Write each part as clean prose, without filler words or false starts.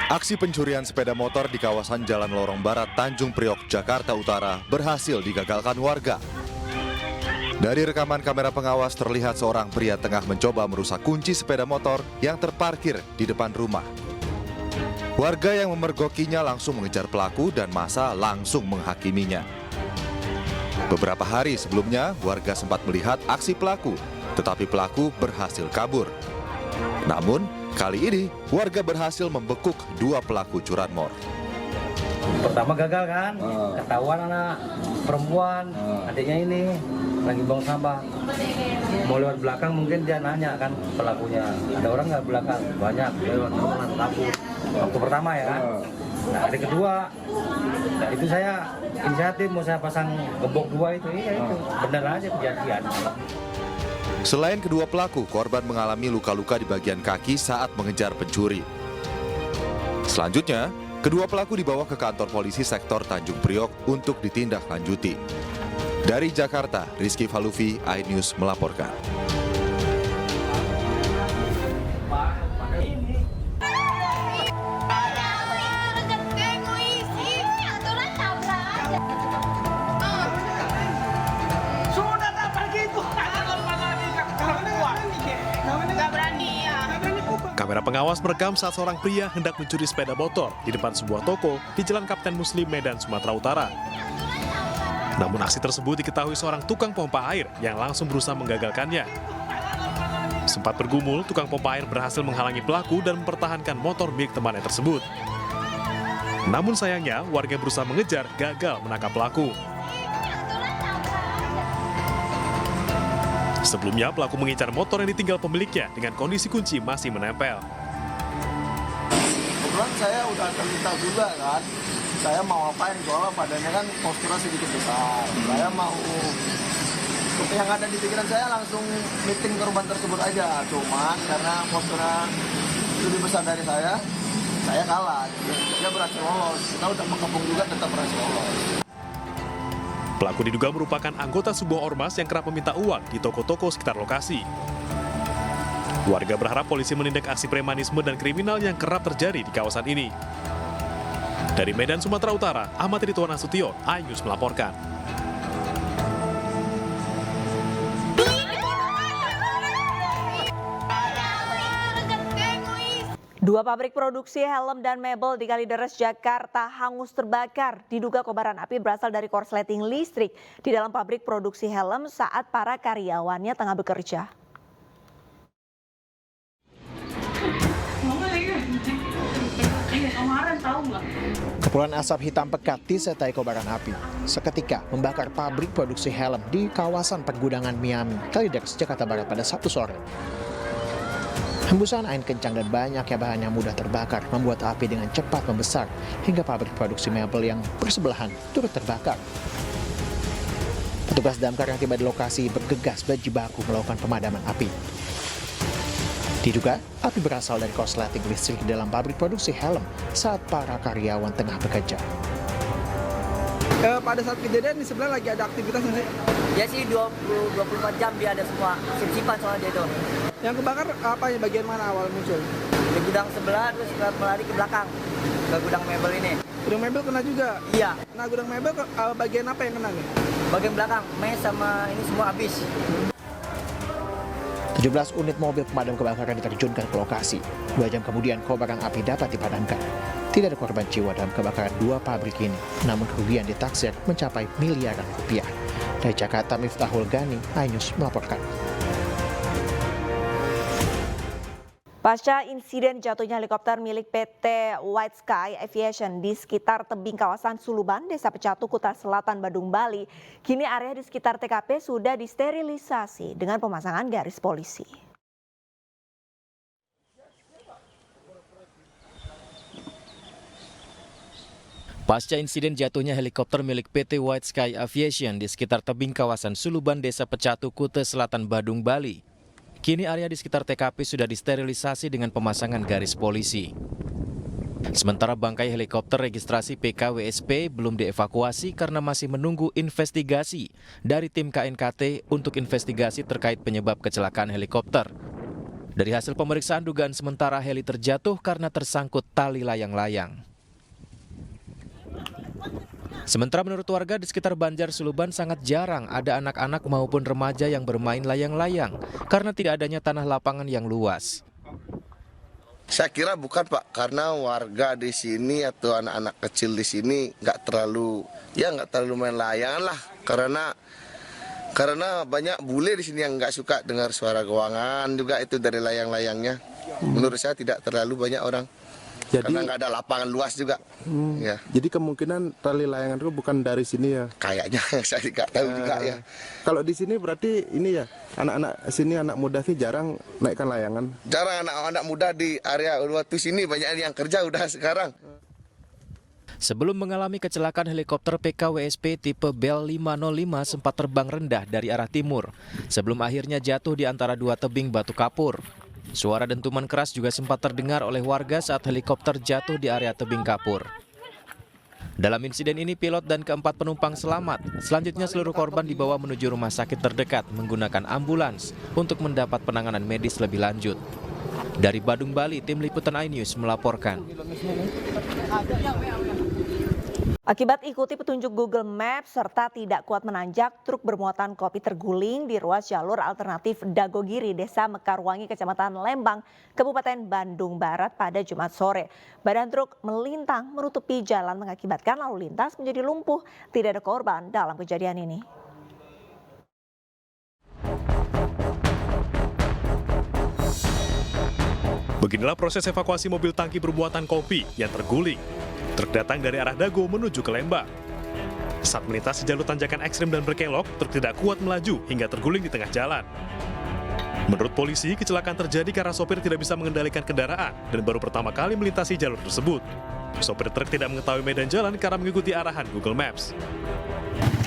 Aksi pencurian sepeda motor di kawasan Jalan Lorong Barat, Tanjung Priok, Jakarta Utara berhasil digagalkan warga. Dari rekaman kamera pengawas terlihat seorang pria tengah mencoba merusak kunci sepeda motor yang terparkir di depan rumah. Warga yang memergokinya langsung mengejar pelaku dan massa langsung menghakiminya. Beberapa hari sebelumnya, warga sempat melihat aksi pelaku, tetapi pelaku berhasil kabur. Namun, kali ini warga berhasil membekuk dua pelaku curanmor. Pertama gagal kan, ketahuan anak perempuan, adiknya ini lagi buang sampah. Mau lewat belakang mungkin dia nanya kan pelakunya, ada orang nggak belakang? Banyak, lewat teman takut. Waktu pertama ya kan. Nah hari kedua, nah itu saya inisiatif mau saya pasang gembok dua itu, iya itu benar aja kejadian. Selain kedua pelaku, korban mengalami luka-luka di bagian kaki saat mengejar pencuri. Selanjutnya, kedua pelaku dibawa ke kantor polisi sektor Tanjung Priok untuk ditindaklanjuti. Dari Jakarta, Rizky Falufi, iNews melaporkan. Kamera pengawas merekam saat seorang pria hendak mencuri sepeda motor di depan sebuah toko di Jalan Kapten Muslim, Medan, Sumatera Utara. Namun aksi tersebut diketahui seorang tukang pompa air yang langsung berusaha menggagalkannya. Sempat bergumul, tukang pompa air berhasil menghalangi pelaku dan mempertahankan motor milik temannya tersebut. Namun sayangnya, warga berusaha mengejar gagal menangkap pelaku. Sebelumnya, pelaku mengincar motor yang ditinggal pemiliknya dengan kondisi kunci masih menempel. Kebetulan saya udah terlintas juga kan, saya mau apain soalnya badannya kan posturnya sedikit besar. Saya mau, yang ada di pikiran saya langsung meeting korban tersebut aja. Cuman karena posturnya lebih besar dari saya kalah. Dia berhasil lolos, kita udah mengepung juga tetap berhasil lolos. Pelaku diduga merupakan anggota sebuah ormas yang kerap meminta uang di toko-toko sekitar lokasi. Warga berharap polisi menindak aksi premanisme dan kriminal yang kerap terjadi di kawasan ini. Dari Medan, Sumatera Utara, Ahmad Ridwan Nasution, iNews melaporkan. Dua pabrik produksi helm dan mebel di Kalideres, Jakarta hangus terbakar. Diduga kobaran api berasal dari korsleting listrik di dalam pabrik produksi helm saat para karyawannya tengah bekerja. Kepulan asap hitam pekat disertai kobaran api seketika membakar pabrik produksi helm di kawasan pergudangan Miami, Kalideres, Jakarta Barat pada Sabtu sore. Hembusan angin kencang dan banyaknya bahan yang mudah terbakar membuat api dengan cepat membesar hingga pabrik produksi mebel yang bersebelahan turut terbakar. Petugas damkar yang tiba di lokasi bergegas berjibaku melakukan pemadaman api. Diduga api berasal dari korsleting listrik di dalam pabrik produksi helm saat para karyawan tengah bekerja. Pada saat kejadian di sebelah lagi ada aktivitas nggak sih? Ya sih 24 jam dia ada semua sip-sipan soalnya dia itu. Yang kebakar apa ya, bagian mana awal muncul? Di gudang sebelah terus melari ke belakang ke gudang mebel ini. Gudang mebel kena juga? Iya. Nah gudang mebel bagian apa yang kena nih? Bagian belakang, mes sama ini semua habis. 17 unit mobil pemadam kebakaran diterjunkan ke lokasi. 2 jam kemudian kobaran api dapat dipadamkan. Tidak ada korban jiwa dalam kebakaran dua pabrik ini, namun kerugian ditaksir mencapai miliaran rupiah. Dari Jakarta, Miftahul Gani, iNews melaporkan. Pasca insiden jatuhnya helikopter milik PT White Sky Aviation di sekitar tebing kawasan Suluban, Desa Pecatu, Kuta Selatan, Badung, Bali, kini area di sekitar TKP sudah disterilisasi dengan pemasangan garis polisi. Pasca insiden jatuhnya helikopter milik PT White Sky Aviation di sekitar tebing kawasan Suluban, Desa Pecatu, Kuta Selatan, Badung, Bali, kini area di sekitar TKP sudah disterilisasi dengan pemasangan garis polisi. Sementara bangkai helikopter registrasi PKWSP belum dievakuasi karena masih menunggu investigasi dari tim KNKT untuk investigasi terkait penyebab kecelakaan helikopter. Dari hasil pemeriksaan dugaan sementara heli terjatuh karena tersangkut tali layang-layang. Sementara menurut warga di sekitar Banjar Suluban sangat jarang ada anak-anak maupun remaja yang bermain layang-layang karena tidak adanya tanah lapangan yang luas. Saya kira bukan Pak, karena warga di sini atau anak-anak kecil di sini nggak terlalu main layangan lah, karena banyak bule di sini yang nggak suka dengar suara gowangan juga itu dari layang-layangnya. Menurut saya tidak terlalu banyak orang. Karena nggak ada lapangan luas juga. Ya. Jadi kemungkinan tali layangan itu bukan dari sini ya? Kayaknya saya nggak tahu juga ya. Kalau di sini berarti ini ya, anak-anak sini, anak muda sih jarang naikkan layangan? Jarang anak-anak muda di area Uluwatu sini, banyak yang kerja udah sekarang. Sebelum mengalami kecelakaan, helikopter PKWSP tipe Bell 505 sempat terbang rendah dari arah timur, sebelum akhirnya jatuh di antara dua tebing batu kapur. Suara dentuman keras juga sempat terdengar oleh warga saat helikopter jatuh di area tebing kapur. Dalam insiden ini, pilot dan keempat penumpang selamat. Selanjutnya seluruh korban dibawa menuju rumah sakit terdekat menggunakan ambulans untuk mendapat penanganan medis lebih lanjut. Dari Badung, Bali, tim liputan iNews melaporkan. Akibat ikuti petunjuk Google Maps serta tidak kuat menanjak, truk bermuatan kopi terguling di ruas jalur alternatif Dagogiri, Desa Mekarwangi, Kecamatan Lembang, Kabupaten Bandung Barat pada Jumat sore. Badan truk melintang menutupi jalan mengakibatkan lalu lintas menjadi lumpuh. Tidak ada korban dalam kejadian ini. Beginilah proses evakuasi mobil tangki bermuatan kopi yang terguling. Truk datang dari arah Dago menuju ke Lembang. Saat melintasi jalur tanjakan ekstrem dan berkelok, truk tidak kuat melaju hingga terguling di tengah jalan. Menurut polisi, kecelakaan terjadi karena sopir tidak bisa mengendalikan kendaraan dan baru pertama kali melintasi jalur tersebut. Sopir truk tidak mengetahui medan jalan karena mengikuti arahan Google Maps.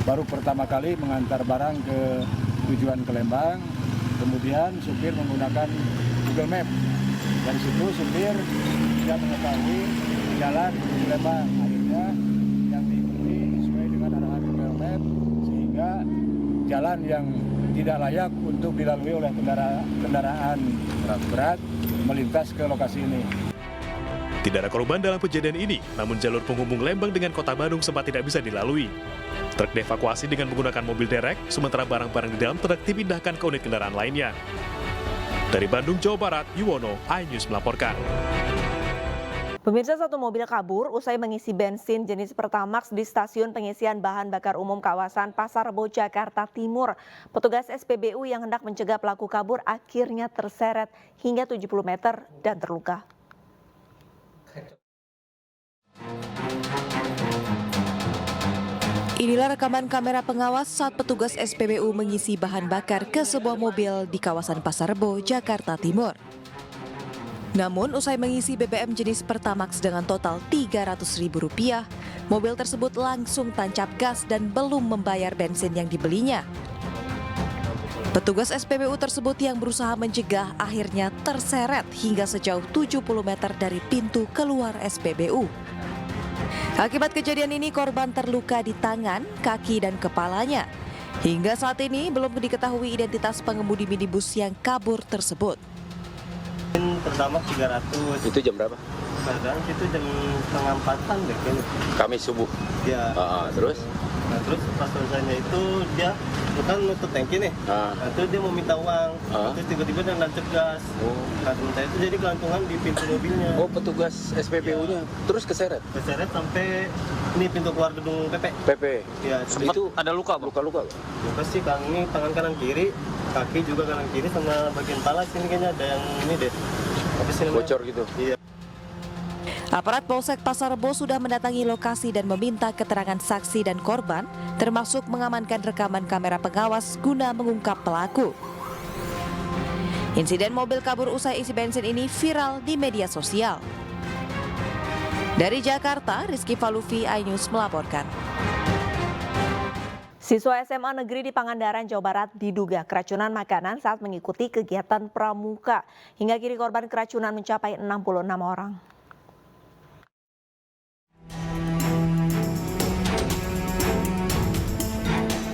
Baru pertama kali mengantar barang ke tujuan ke Lembang, kemudian supir menggunakan Google Maps. Dari situ supir tidak mengetahui jalan di Lembang, akhirnya yang diikuti sesuai dengan arahan Google Maps sehingga jalan yang tidak layak untuk dilalui oleh kendaraan berat melintas ke lokasi ini. Tidak ada korban dalam kejadian ini, namun jalur penghubung Lembang dengan Kota Bandung sempat tidak bisa dilalui. Truk dievakuasi dengan menggunakan mobil derek, sementara barang-barang di dalam truk dipindahkan ke unit kendaraan lainnya. Dari Bandung, Jawa Barat, Yuwono, iNews melaporkan. Pemirsa, satu mobil kabur usai mengisi bensin jenis Pertamax di stasiun pengisian bahan bakar umum kawasan Pasar Rebo, Jakarta Timur. Petugas SPBU yang hendak mencegah pelaku kabur akhirnya terseret hingga 70 meter dan terluka. Inilah rekaman kamera pengawas saat petugas SPBU mengisi bahan bakar ke sebuah mobil di kawasan Pasar Rebo, Jakarta Timur. Namun usai mengisi BBM jenis Pertamax dengan total Rp300.000, mobil tersebut langsung tancap gas dan belum membayar bensin yang dibelinya. Petugas SPBU tersebut yang berusaha mencegah akhirnya terseret hingga sejauh 70 meter dari pintu keluar SPBU. Akibat kejadian ini korban terluka di tangan, kaki, dan kepalanya. Hingga saat ini belum diketahui identitas pengemudi minibus yang kabur tersebut. Pertama 300. Itu jam berapa? Kadang itu jam 3:30 deh kayaknya. Kamis subuh. Ya. Terus? Nah, terus pas selesainya itu dia bukan nutup tangki nih. Nah, itu dia mau minta uang. Terus tiba-tiba dia nancep gas. Nah, minta itu jadi kelantungan di pintu mobilnya. Oh, petugas SPBU-nya terus keseret? Keseret sampai ini pintu keluar gedung PP. Ya, itu ada luka? Luka-luka? Luka sih, ini tangan kanan kiri, kaki juga kanan kiri, sama bagian pala sini kayaknya ada yang ini deh. Bocor gitu? Iya. Aparat Polsek Pasar Rebo sudah mendatangi lokasi dan meminta keterangan saksi dan korban, termasuk mengamankan rekaman kamera pengawas guna mengungkap pelaku. Insiden mobil kabur usai isi bensin ini viral di media sosial. Dari Jakarta, Rizky Falufi, iNews melaporkan. Siswa SMA negeri di Pangandaran, Jawa Barat diduga keracunan makanan saat mengikuti kegiatan pramuka. Hingga kini korban keracunan mencapai 66 orang.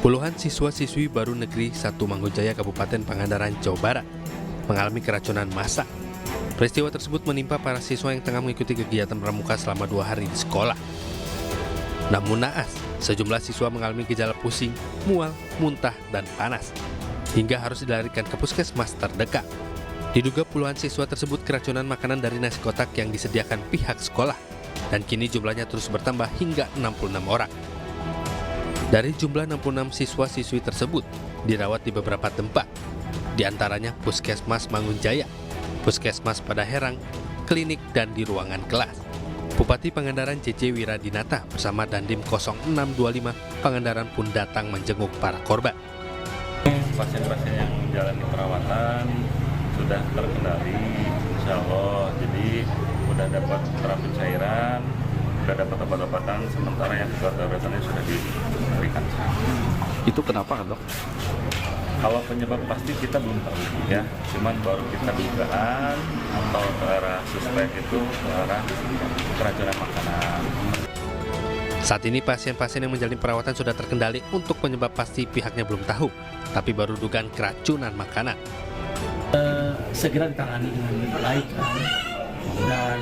Puluhan siswa-siswi baru negeri 1 Mangunjaya Kabupaten Pangandaran, Jawa Barat mengalami keracunan masak. Peristiwa tersebut menimpa para siswa yang tengah mengikuti kegiatan pramuka selama 2 hari di sekolah. Namun naas, sejumlah siswa mengalami gejala pusing, mual, muntah, dan panas, hingga harus dilarikan ke puskesmas terdekat. Diduga puluhan siswa tersebut keracunan makanan dari nasi kotak yang disediakan pihak sekolah, dan kini jumlahnya terus bertambah hingga 66 orang. Dari jumlah 66 siswa-siswi tersebut dirawat di beberapa tempat, di antaranya Puskesmas Mangunjaya, Puskesmas Padaherang, klinik, dan di ruangan kelas. Bupati Pangandaran C.C. Wiradinata bersama Dandim 0625 Pangandaran pun datang menjenguk para korban. Pasien-pasien yang menjalani perawatan sudah terkendali, insya Allah. Jadi sudah dapat terapi cairan, sudah dapat obat-obatan, sementara yang keluarga-keluarganya sudah diberikan. Itu kenapa, Dok? Kalau penyebab pasti kita belum tahu ya, cuman baru kita dugaan atau ke arah suspek itu ke arah keracunan makanan. Saat ini pasien-pasien yang menjalani perawatan sudah terkendali. Untuk penyebab pasti pihaknya belum tahu, tapi baru dugaan keracunan makanan. Segera ditangani dengan baik kan? Dan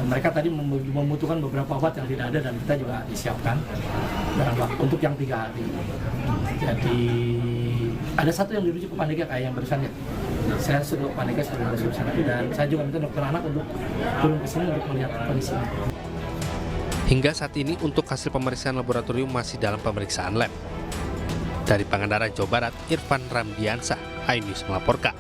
mereka tadi membutuhkan beberapa obat yang tidak ada dan kita juga disiapkan dalam waktu untuk yang 3 hari. Jadi ada satu yang dirujuk ke Pandega kayak yang barusan ya. Saya sudah Pandega sudah masuk sana dan saya juga minta dokter anak untuk turun ke sini untuk melihat kondisinya. Hingga saat ini untuk hasil pemeriksaan laboratorium masih dalam pemeriksaan lab. Dari Pangandaran, Jawa Barat, Irfan Ramdiansah, iNews melaporkan.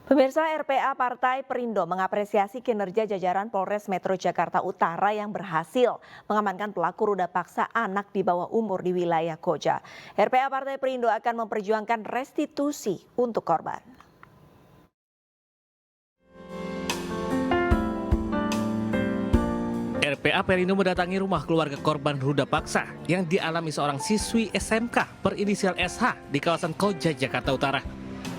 Pemirsa, RPA Partai Perindo mengapresiasi kinerja jajaran Polres Metro Jakarta Utara yang berhasil mengamankan pelaku ruda paksa anak di bawah umur di wilayah Koja. RPA Partai Perindo akan memperjuangkan restitusi untuk korban. RPA Perindo mendatangi rumah keluarga korban ruda paksa yang dialami seorang siswi SMK berinisial SH di kawasan Koja, Jakarta Utara.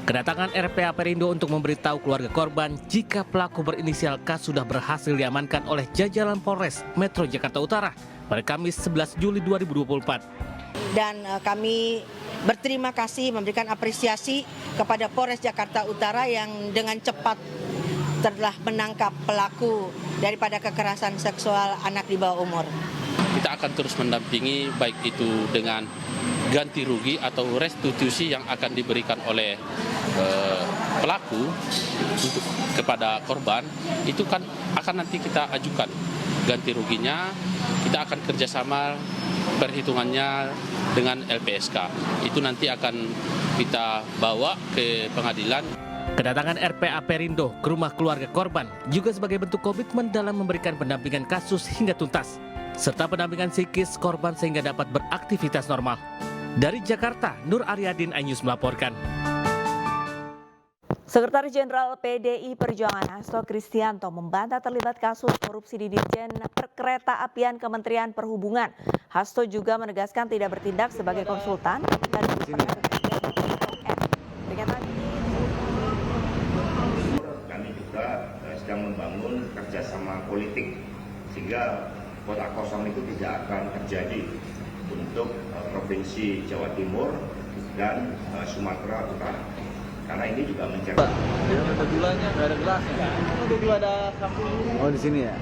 Kedatangan RPA Perindo untuk memberitahu keluarga korban jika pelaku berinisial K sudah berhasil diamankan oleh jajaran Polres Metro Jakarta Utara pada Kamis 11 Juli 2024. Dan kami berterima kasih memberikan apresiasi kepada Polres Jakarta Utara yang dengan cepat telah menangkap pelaku daripada kekerasan seksual anak di bawah umur. Kita akan terus mendampingi baik itu dengan ganti rugi atau restitusi yang akan diberikan oleh pelaku untuk kepada korban, itu kan akan nanti kita ajukan ganti ruginya. Kita akan kerjasama perhitungannya dengan LPSK. Itu nanti akan kita bawa ke pengadilan. Kedatangan RPA Perindo ke rumah keluarga korban juga sebagai bentuk komitmen dalam memberikan pendampingan kasus hingga tuntas, serta pendampingan psikis korban sehingga dapat beraktivitas normal. Dari Jakarta, Nur Aryadin, iNews melaporkan. Sekretaris Jenderal PDI Perjuangan Hasto Kristianto membantah terlibat kasus korupsi di Ditjen Perkeretaapian Kementerian Perhubungan. Hasto juga menegaskan tidak bertindak sebagai konsultan dan kami juga sedang membangun kerjasama politik sehingga kota kosong itu tidak akan terjadi untuk Provinsi Jawa Timur dan Sumatera Utara. Karena ini juga menjaga. Ada gulanya, nggak ada gelasnya. Itu juga ada sampul. Oh, di sini ya.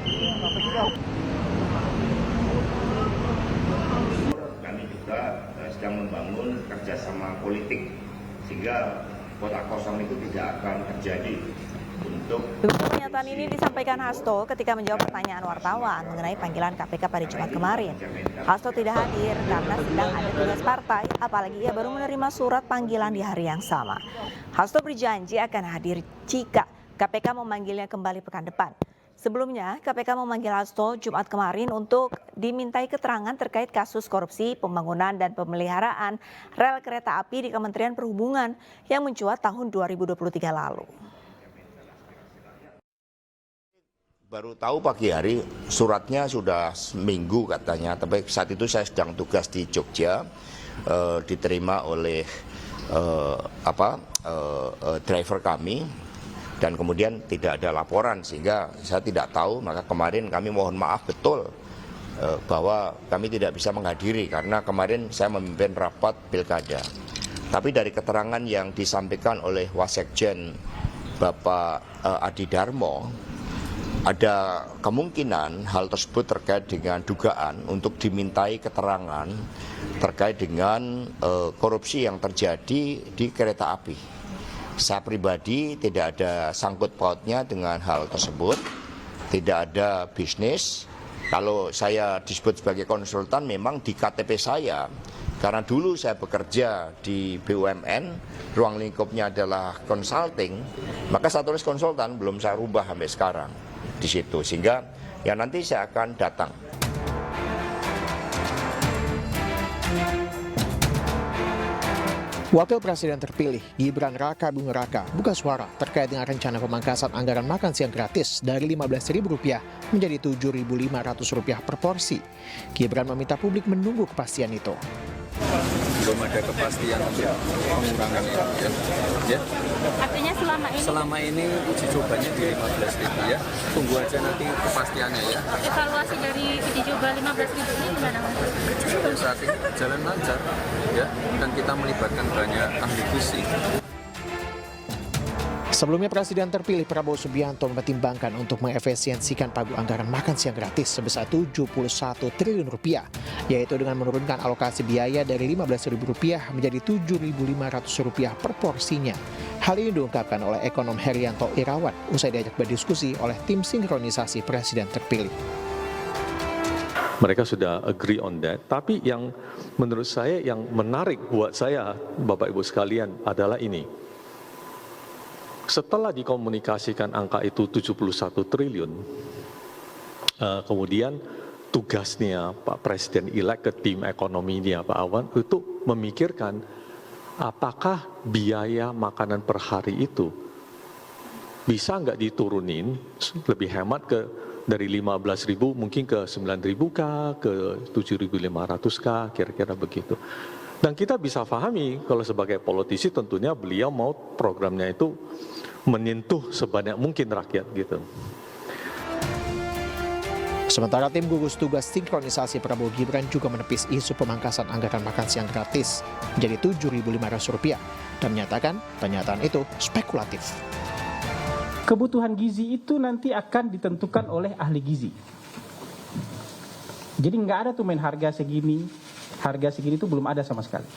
Kami juga sedang membangun kerjasama politik sehingga kota kosong itu tidak akan terjadi. Pernyataan ini disampaikan Hasto ketika menjawab pertanyaan wartawan mengenai panggilan KPK pada Jumat kemarin. Hasto tidak hadir karena sedang ada tugas partai, apalagi ia baru menerima surat panggilan di hari yang sama. Hasto berjanji akan hadir jika KPK memanggilnya kembali pekan depan. Sebelumnya, KPK memanggil Hasto Jumat kemarin untuk dimintai keterangan terkait kasus korupsi pembangunan dan pemeliharaan rel kereta api di Kementerian Perhubungan yang mencuat tahun 2023 lalu. Baru tahu pagi hari, suratnya sudah seminggu katanya, tapi saat itu saya sedang tugas di Jogja, diterima oleh driver kami, dan kemudian tidak ada laporan sehingga saya tidak tahu. Maka kemarin kami mohon maaf betul bahwa kami tidak bisa menghadiri karena kemarin saya memimpin rapat pilkada. Tapi dari keterangan yang disampaikan oleh Wasekjen Bapak Adi Darmo, ada kemungkinan hal tersebut terkait dengan dugaan untuk dimintai keterangan terkait dengan korupsi yang terjadi di kereta api. Saya pribadi tidak ada sangkut pautnya dengan hal tersebut, tidak ada bisnis. Kalau saya disebut sebagai konsultan memang di KTP saya, karena dulu saya bekerja di BUMN, ruang lingkupnya adalah consulting, maka saya tulis konsultan, belum saya rubah sampai sekarang di situ, sehingga ya nanti saya akan datang. Wakil Presiden terpilih Gibran Raka Buming Raka buka suara terkait dengan rencana pemangkasan anggaran makan siang gratis dari Rp15.000 menjadi Rp7.500 per porsi. Gibran meminta publik menunggu kepastian itu. Belum ada kepastian untuk pengurangan itu ya. Artinya selama ini uji cobanya di 15.000 ya. Tunggu aja nanti kepastiannya ya. evaluasi dari uji coba 15.000 ini gimana Mas? Saat ini jalan lancar ya, dan kita melibatkan banyak ahli gizi. Sebelumnya Presiden terpilih Prabowo Subianto mempertimbangkan untuk mengefisiensikan pagu anggaran makan siang gratis sebesar Rp71 triliun, yaitu dengan menurunkan alokasi biaya dari Rp15.000 menjadi Rp7.500 per porsinya. Hal ini diungkapkan oleh ekonom Herianto Irawan usai diajak berdiskusi oleh tim sinkronisasi Presiden terpilih. Mereka sudah agree on that, tapi yang menurut saya yang menarik buat saya, Bapak Ibu sekalian, adalah ini. Setelah dikomunikasikan angka itu 71 triliun, kemudian tugasnya Pak Presiden-elek ke tim ekonominya Pak Awan itu memikirkan apakah biaya makanan per hari itu bisa nggak diturunin lebih hemat dari 15.000 mungkin ke 9.000 kah, ke 7.500 kah, kira-kira begitu. Dan kita bisa pahami kalau sebagai politisi tentunya beliau mau programnya itu menyentuh sebanyak mungkin rakyat gitu. Sementara tim gugus tugas sinkronisasi Prabowo Gibran juga menepis isu pemangkasan anggaran makan siang gratis menjadi Rp7.500 dan menyatakan pernyataan itu spekulatif. Kebutuhan gizi itu nanti akan ditentukan oleh ahli gizi. Jadi nggak ada tuh main harga segini itu belum ada sama sekali.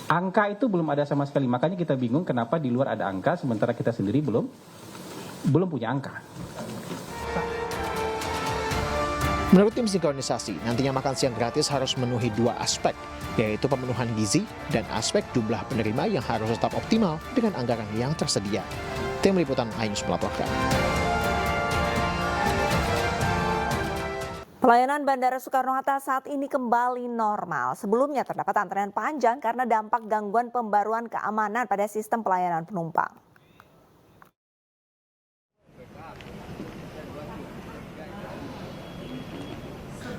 Angka itu belum ada sama sekali, makanya kita bingung kenapa di luar ada angka sementara kita sendiri belum punya angka. Menurut tim sinkronisasi, nantinya makan siang gratis harus memenuhi dua aspek, yaitu pemenuhan gizi dan aspek jumlah penerima yang harus tetap optimal dengan anggaran yang tersedia. Tim Liputan iNews melaporkan. Pelayanan Bandara Soekarno-Hatta saat ini kembali normal. Sebelumnya terdapat antrean panjang karena dampak gangguan pembaruan keamanan pada sistem pelayanan penumpang.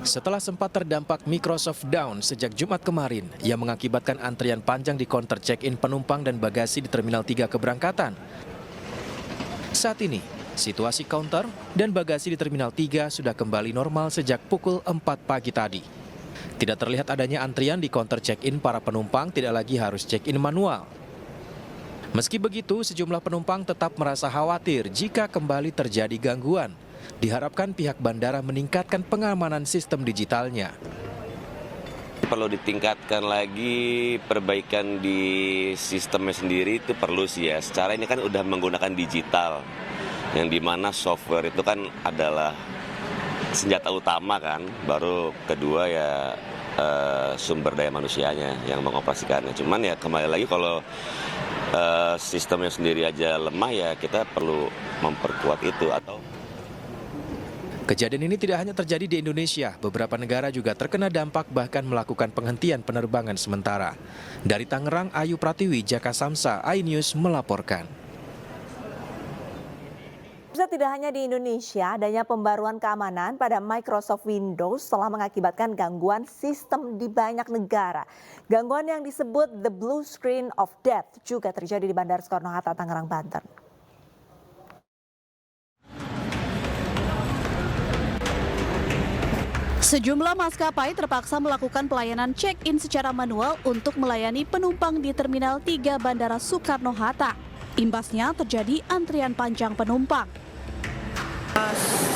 Setelah sempat terdampak Microsoft Down sejak Jumat kemarin, yang mengakibatkan antrian panjang di counter check-in penumpang dan bagasi di Terminal 3 keberangkatan. Saat ini, situasi counter dan bagasi di Terminal 3 sudah kembali normal sejak pukul 4 pagi tadi. Tidak terlihat adanya antrian di counter check-in para penumpang, tidak lagi harus check-in manual. Meski begitu, sejumlah penumpang tetap merasa khawatir jika kembali terjadi gangguan. Diharapkan pihak bandara meningkatkan pengamanan sistem digitalnya. Perlu ditingkatkan lagi, perbaikan di sistemnya sendiri itu perlu sih ya. Secara ini kan udah menggunakan digital, yang dimana software itu kan adalah senjata utama kan, baru kedua ya sumber daya manusianya yang mengoperasikannya. Cuman ya kembali lagi kalau sistemnya sendiri aja lemah ya kita perlu memperkuat itu atau. Kejadian ini tidak hanya terjadi di Indonesia, beberapa negara juga terkena dampak bahkan melakukan penghentian penerbangan sementara. Dari Tangerang, Ayu Pratiwi, Jaka Samsa, iNews melaporkan. Tidak hanya di Indonesia, adanya pembaruan keamanan pada Microsoft Windows telah mengakibatkan gangguan sistem di banyak negara. Gangguan yang disebut the blue screen of death juga terjadi di Bandara Soekarno-Hatta, Tangerang, Banten. Sejumlah maskapai terpaksa melakukan pelayanan check-in secara manual untuk melayani penumpang di Terminal 3 Bandara Soekarno-Hatta. Imbasnya terjadi antrian panjang penumpang.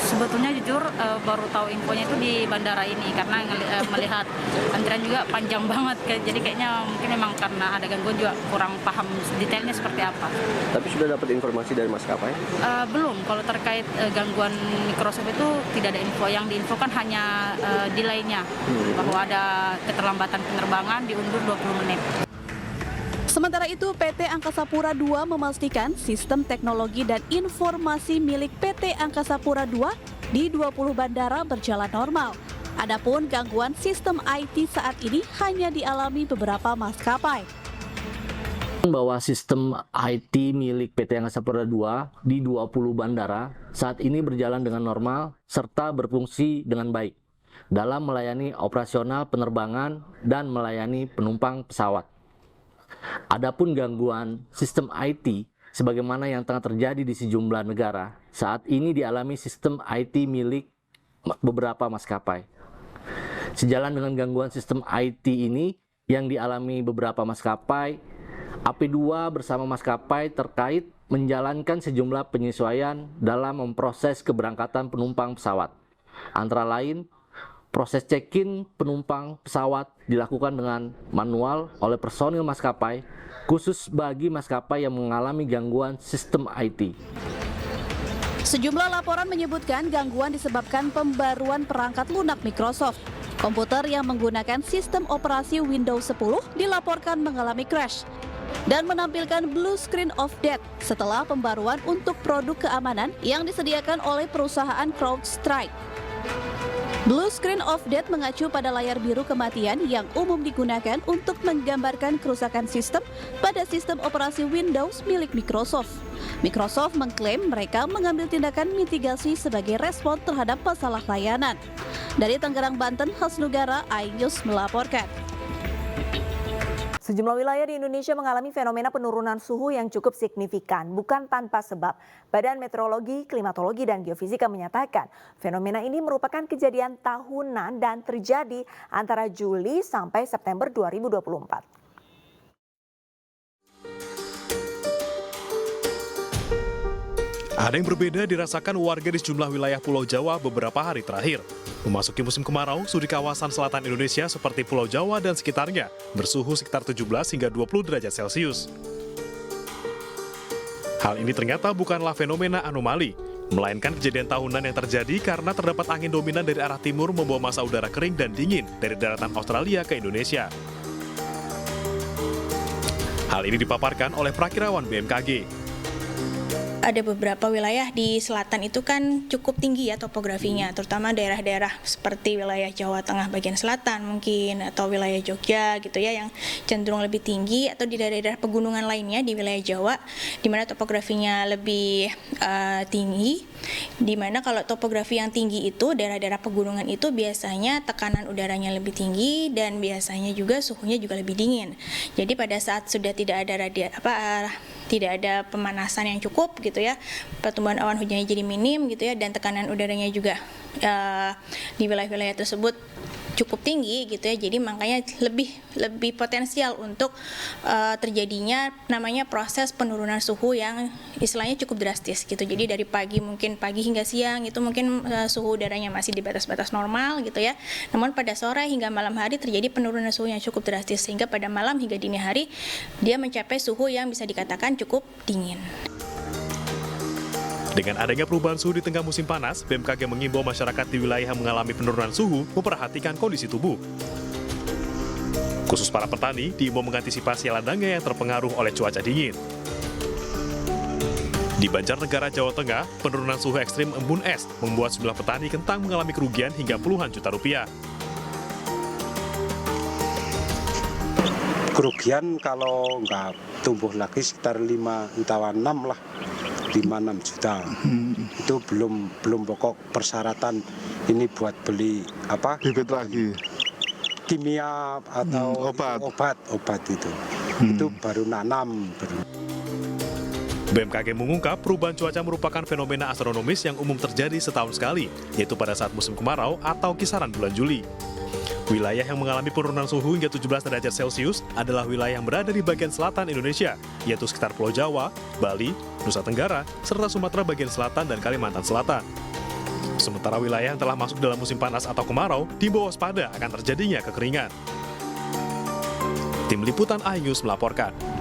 Sebetulnya jujur baru tahu infonya itu di bandara ini karena melihat antrian juga panjang banget. Jadi kayaknya mungkin memang karena ada gangguan juga kurang paham detailnya seperti apa. Tapi sudah dapat informasi dari maskapai? Belum. Kalau terkait gangguan Microsoft itu tidak ada info. Yang diinfokan hanya delay-nya bahwa ada keterlambatan penerbangan diundur 20 menit. Sementara itu, PT Angkasa Pura II memastikan sistem teknologi dan informasi milik PT Angkasa Pura II di 20 bandara berjalan normal. Adapun gangguan sistem IT saat ini hanya dialami beberapa maskapai. Bahwa sistem IT milik PT Angkasa Pura II di 20 bandara saat ini berjalan dengan normal serta berfungsi dengan baik dalam melayani operasional penerbangan dan melayani penumpang pesawat. Adapun gangguan sistem IT sebagaimana yang tengah terjadi di sejumlah negara saat ini dialami sistem IT milik beberapa maskapai. Sejalan dengan gangguan sistem IT ini yang dialami beberapa maskapai, AP2 bersama maskapai terkait menjalankan sejumlah penyesuaian dalam memproses keberangkatan penumpang pesawat. Antara lain, proses check-in penumpang pesawat dilakukan dengan manual oleh personil maskapai, khusus bagi maskapai yang mengalami gangguan sistem IT. Sejumlah laporan menyebutkan gangguan disebabkan pembaruan perangkat lunak Microsoft. Komputer yang menggunakan sistem operasi Windows 10 dilaporkan mengalami crash dan menampilkan blue screen of death setelah pembaruan untuk produk keamanan yang disediakan oleh perusahaan CrowdStrike. Blue screen of death mengacu pada layar biru kematian yang umum digunakan untuk menggambarkan kerusakan sistem pada sistem operasi Windows milik Microsoft. Microsoft mengklaim mereka mengambil tindakan mitigasi sebagai respon terhadap masalah layanan. Dari Tangerang, Banten, Hasnugara, iNews melaporkan. Sejumlah wilayah di Indonesia mengalami fenomena penurunan suhu yang cukup signifikan, bukan tanpa sebab. Badan Meteorologi, Klimatologi, dan Geofisika menyatakan fenomena ini merupakan kejadian tahunan dan terjadi antara Juli sampai September 2024. Ada yang berbeda dirasakan warga di sejumlah wilayah Pulau Jawa beberapa hari terakhir. Memasuki musim kemarau, suhu di kawasan selatan Indonesia seperti Pulau Jawa dan sekitarnya bersuhu sekitar 17 hingga 20 derajat Celcius. Hal ini ternyata bukanlah fenomena anomali, melainkan kejadian tahunan yang terjadi karena terdapat angin dominan dari arah timur membawa massa udara kering dan dingin dari daratan Australia ke Indonesia. Hal ini dipaparkan oleh prakirawan BMKG. Ada beberapa wilayah di selatan itu kan cukup tinggi ya topografinya, terutama daerah-daerah seperti wilayah Jawa Tengah bagian selatan mungkin, atau wilayah Jogja gitu ya, yang cenderung lebih tinggi, atau di daerah-daerah pegunungan lainnya di wilayah Jawa, di mana topografinya lebih tinggi, di mana kalau topografi yang tinggi itu, daerah-daerah pegunungan itu biasanya tekanan udaranya lebih tinggi dan biasanya juga suhunya juga lebih dingin. Jadi pada saat sudah tidak ada pemanasan yang cukup gitu ya, pertumbuhan awan hujannya jadi minim gitu ya, dan tekanan udaranya juga di wilayah-wilayah tersebut cukup tinggi gitu ya, jadi makanya lebih potensial untuk terjadinya namanya proses penurunan suhu yang istilahnya cukup drastis gitu. Jadi dari pagi hingga siang itu mungkin suhu udaranya masih di batas-batas normal gitu ya, namun pada sore hingga malam hari terjadi penurunan suhu yang cukup drastis, sehingga pada malam hingga dini hari dia mencapai suhu yang bisa dikatakan cukup dingin. Dengan adanya perubahan suhu di tengah musim panas, BMKG mengimbau masyarakat di wilayah yang mengalami penurunan suhu memperhatikan kondisi tubuh. Khusus para petani diimbau mengantisipasi ladangnya yang terpengaruh oleh cuaca dingin. Di Banjarnegara, Jawa Tengah, penurunan suhu ekstrim embun es membuat sejumlah petani kentang mengalami kerugian hingga puluhan juta rupiah. Kerugian kalau nggak tumbuh lagi sekitar 5-6 juta. Itu belum pokok persyaratan ini buat beli bibit lagi, kimia atau obat itu. Itu baru nanam. BMKG mengungkap perubahan cuaca merupakan fenomena astronomis yang umum terjadi setahun sekali, yaitu pada saat musim kemarau atau kisaran bulan Juli. Wilayah yang mengalami penurunan suhu hingga 17 derajat Celcius adalah wilayah yang berada di bagian selatan Indonesia, yaitu sekitar Pulau Jawa, Bali, Nusa Tenggara, serta Sumatera bagian selatan dan Kalimantan Selatan. Sementara wilayah yang telah masuk dalam musim panas atau kemarau diimbau waspada akan terjadinya kekeringan. Tim Liputan iNews melaporkan.